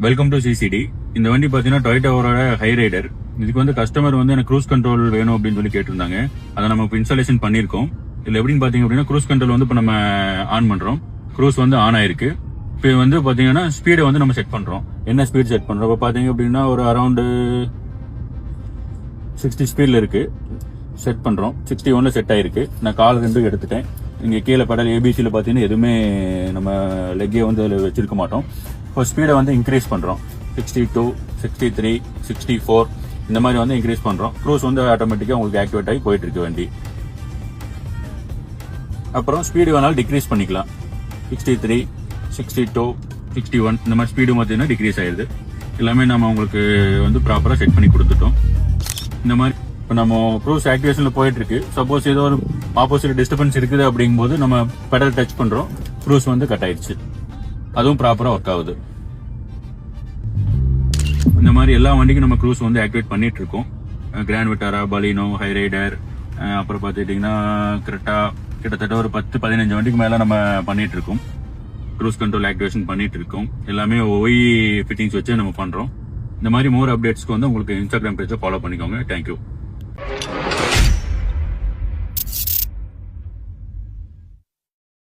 Welcome to CCTV. இந்த வண்டி பாத்தீங்கன்னா டொயோட்டாவோட ஹை ரைடர். இதுக்கு வந்து கஸ்டமர் வந்து எனக்கு க்ரூஸ் கண்ட்ரோல் வேணும் அப்படின்னு சொல்லி கேட்டிருந்தாங்க. அதை நம்ம இப்போ இன்ஸ்டாலேஷன் பண்ணிருக்கோம். இதுல எப்படின்னு பாத்தீங்க அப்படின்னா க்ரூஸ் கண்ட்ரோல் வந்து இப்போ நம்ம ஆன் பண்றோம். க்ரூஸ் வந்து ஆன் ஆயிருக்கு. இப்போ வந்து பாத்தீங்கன்னா ஸ்பீடை வந்து நம்ம செட் பண்றோம். என்ன ஸ்பீட் செட் பண்றோம்? இப்போ பாத்தீங்க அப்படின்னா ஒரு அரௌண்ட் 60 ஸ்பீட்ல இருக்கு. செட் பண்றோம். 61ல செட் ஆயிருக்கு. நான் கால் 2 எடுத்துட்டேன். இங்க கீழே பெடல் ஏபிசியில பாத்தீங்கன்னா எதுவுமே நம்ம லெக்கே வந்து அதில் வச்சிருக்க மாட்டோம். இப்போ ஸ்பீடை வந்து இன்க்ரீஸ் பண்றோம். 62, 63, 64 இந்த மாதிரி வந்து இன்க்ரீஸ் பண்றோம். க்ரூஸ் வந்து ஆட்டோமேட்டிக்கா உங்களுக்கு ஆக்டிவேட் ஆகி போயிட்டு இருக்கு வண்டி. அப்புறம் ஸ்பீடு வேணாலும் டிக்ரீஸ் பண்ணிக்கலாம். 63, 62, 61 இந்த மாதிரி ஸ்பீடு பார்த்தீங்கன்னா டிக்ரீஸ் ஆயிடுது. எல்லாமே நம்ம உங்களுக்கு வந்து ப்ராப்பரா செட் பண்ணி கொடுத்துட்டோம். இந்த மாதிரி இப்போ நம்ம க்ரூஸ் ஆக்டிவேஷன்ல போயிட்டு இருக்கு. சப்போஸ் ஏதோ ஒரு ஆப்போசிட் டிஸ்டர்பன்ஸ் இருக்குது அப்படிங்கும்போது நம்ம பெடல் டச் பண்றோம். க்ரூஸ் வந்து கட் ஆயிடுச்சு. அதுவும் ப்ராப்பரா ஒர்க் ஆகுது. இந்த மாதிரி எல்லா வண்டிக்கும் நம்ம க்ரூஸ் வந்து ஆக்டிவேட் பண்ணிட்டு இருக்கோம். கிராண்ட் விட்டாரா, பலினோ, ஹை ரைடர், அப்புறம் பார்த்துக்கிட்டிங்கன்னா கிரெட்டா, கிட்டத்தட்ட ஒரு 10-15 வண்டிக்கு மேல நம்ம பண்ணிட்டு இருக்கோம். க்ரூஸ் கண்ட்ரோல் ஆக்டிவேஷன் பண்ணிட்டு இருக்கோம். எல்லாமே ஒய் ஃபிட்டிங்ஸ் வச்சு நம்ம பண்றோம். இந்த மாதிரி மோர் அப்டேட்ஸ்க்கு வந்து உங்களுக்கு இன்ஸ்டாகிராம் பேஜை ஃபாலோ பண்ணிக்கோங்க. தேங்க்யூ.